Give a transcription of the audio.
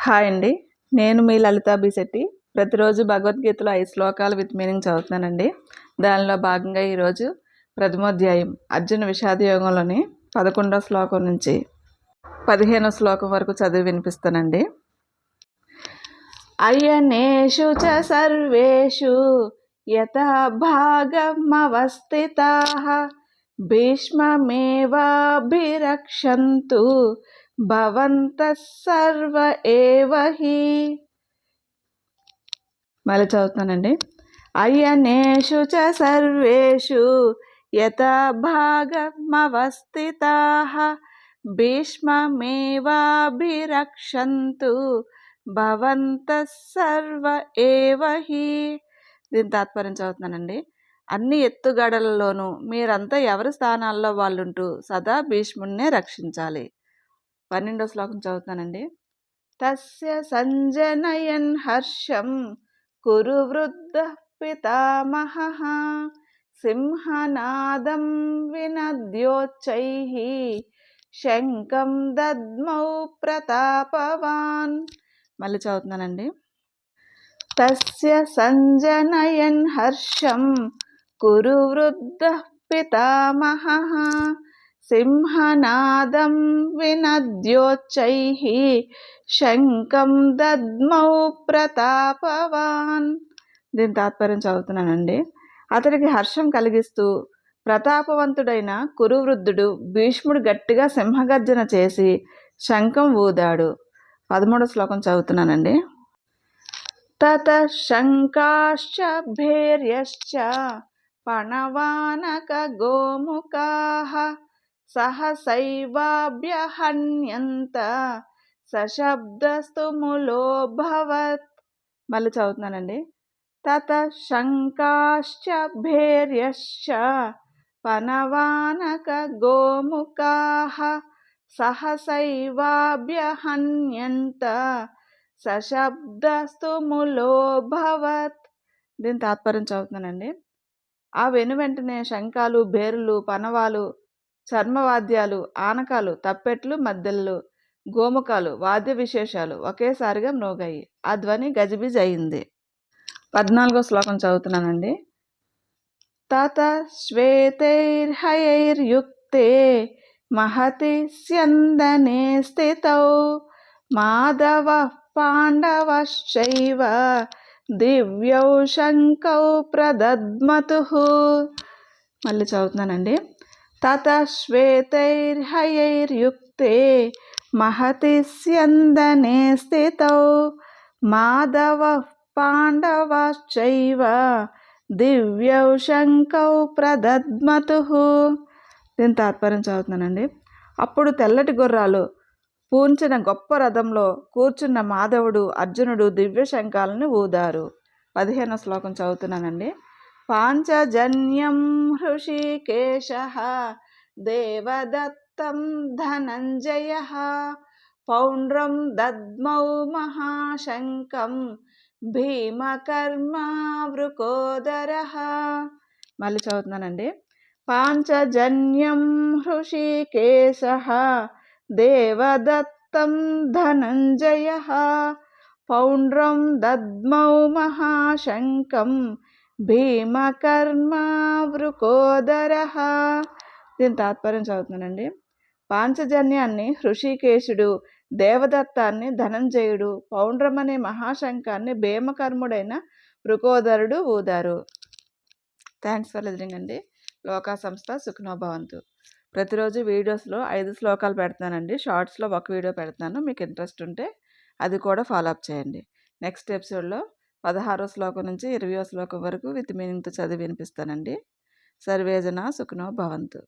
Hi అండి. నేను మీ లలితా బిశెట్టి. ప్రతిరోజు భగవద్గీతలో 5 శ్లోకాలు విత్ మీనింగ్ చదువుతున్నానండి. దానిలో భాగంగా ఈరోజు ప్రథమోధ్యాయం అర్జున విషాద యోగంలోని 11వ శ్లోకం నుంచి 15వ శ్లోకం వరకు చదివి వినిపిస్తానండి. అయనేషు చ సర్వేషు యథా భాగమవస్థితాః భీష్మమేవాభిరక్షन्तు భవంతః సర్వ ఏవ హి. మళ్ళీ చదువుతానండి. అయనేషు చ సర్వేషు యథా భాగమవస్థితాః భీష్మమేవాభిరక్షन्तు భవంతః సర్వ ఏవ హి. దీని తాత్పర్యం చదువుతున్నానండి. అన్ని ఎత్తుగడలలోనూ మీరంతా ఎవరి స్థానాల్లో వాళ్ళుంటూ సదా భీష్ముడినే రక్షించాలి. 12వ శ్లోకం చదువుతానండి. తస్య సంజనయన్ హర్షం కురు వృద్ధ పితామహః సింహనాదం వినద్యోచ్చైః శంఖం దద్మౌ ప్రతాపవాన్. మళ్ళీ చదువుతున్నానండి. తస్య సంజనయన్ హర్షం కురు వృద్ధ పితామహః సింహనాదం వినద్యోచ్చైః శంఖం దద్మౌ ప్రతాపవాన్. దీని తాత్పర్యం చదువుతున్నానండి. అతడికి హర్షం కలిగిస్తూ ప్రతాపవంతుడైన కురువృద్ధుడు భీష్ముడు గట్టిగా సింహగర్జన చేసి శంఖం ఊదాడు. 13వ శ్లోకం చదువుతున్నానండి. తతః శంఖాశ్చ భేర్యశ్చ పణవానక గోముఖాః సహసైవాభ్యహన్యంత సశబ్దస్తు ములోభవత్. మళ్ళీ చదువుతున్నానండి. తతః శంఖాశ్చ భేర్యశ్చ పణవానక గోముఖాః సహసైవాభ్యహన్యంత సశబ్దస్తు ములోభవత్. దీని తాత్పర్యం చదువుతున్నానండి. ఆ వెనువెంటనే శంఖాలు, భేరులు, పనవాలు, చర్మవాద్యాలు, ఆనకాలు, తప్పెట్లు, మద్దెళ్ళు, గోముఖాలు, వాద్య విశేషాలు ఒకేసారిగా మ్రోగాయి. ఆ ధ్వని గజిబిజి అయింది. 14వ శ్లోకం చదువుతున్నానండి. తత శ్వేతైర్హయైర్యుక్తే మహతి స్యందనే స్థితౌ మాధవః పాండవశ్చైవ దివ్యౌ శంఖౌ ప్రదద్మతుః. మళ్ళీ చదువుతున్నానండి. తత శ్వేతైర్హయైర్యుక్తే మహతి స్యందనే స్థితౌ మాధవః పాండవశ్చైవ దివ్యౌ శంఖౌ ప్రదద్మతుః. దీని తాత్పర్యం చదువుతున్నానండి. అప్పుడు తెల్లటి గుర్రాలు పూంచిన గొప్ప రథంలో కూర్చున్న మాధవుడు, అర్జునుడు దివ్య శంఖాలను ఊదారు. 15వ శ్లోకం చదువుతున్నానండి. పాంచజన్యం హృషీకేశః దేవదత్తం ధనంజయః పౌండ్రం దద్మౌ మహాశంఖం భీమకర్మావృకోదరః. మళ్ళీ చదువుతున్నానండి. పాంచజన్యం హృషీకేశః దేవదత్తం ధనంజయః పౌండ్రం దద్మౌ మహాశంఖం భీమకర్మావృకోదరః. దీని తాత్పర్యం చదువుతున్నానండి. పాంచజన్యాన్ని హృషీకేశుడు, దేవదత్తాన్ని ధనంజయుడు, పౌండ్రం అనే మహాశంఖాన్ని భీమకర్ముడైన వృకోదరుడు ఊదారు. థ్యాంక్స్ ఫర్ లిజనింగ్ అండి. లోకా సంస్థ సుఖినో భవంతు. ప్రతిరోజు వీడియోస్లో 5 శ్లోకాలు పెడతానండి. షార్ట్స్లో ఒక వీడియో పెడతాను. మీకు ఇంట్రెస్ట్ ఉంటే అది కూడా ఫాలో అప్ చేయండి. నెక్స్ట్ ఎపిసోడ్లో 16వ శ్లోకం నుంచి 20వ శ్లోకం వరకు విత్ మీనింగ్తో చదివి వినిపిస్తానండి. సర్వేజన సుఖినో భవంతు.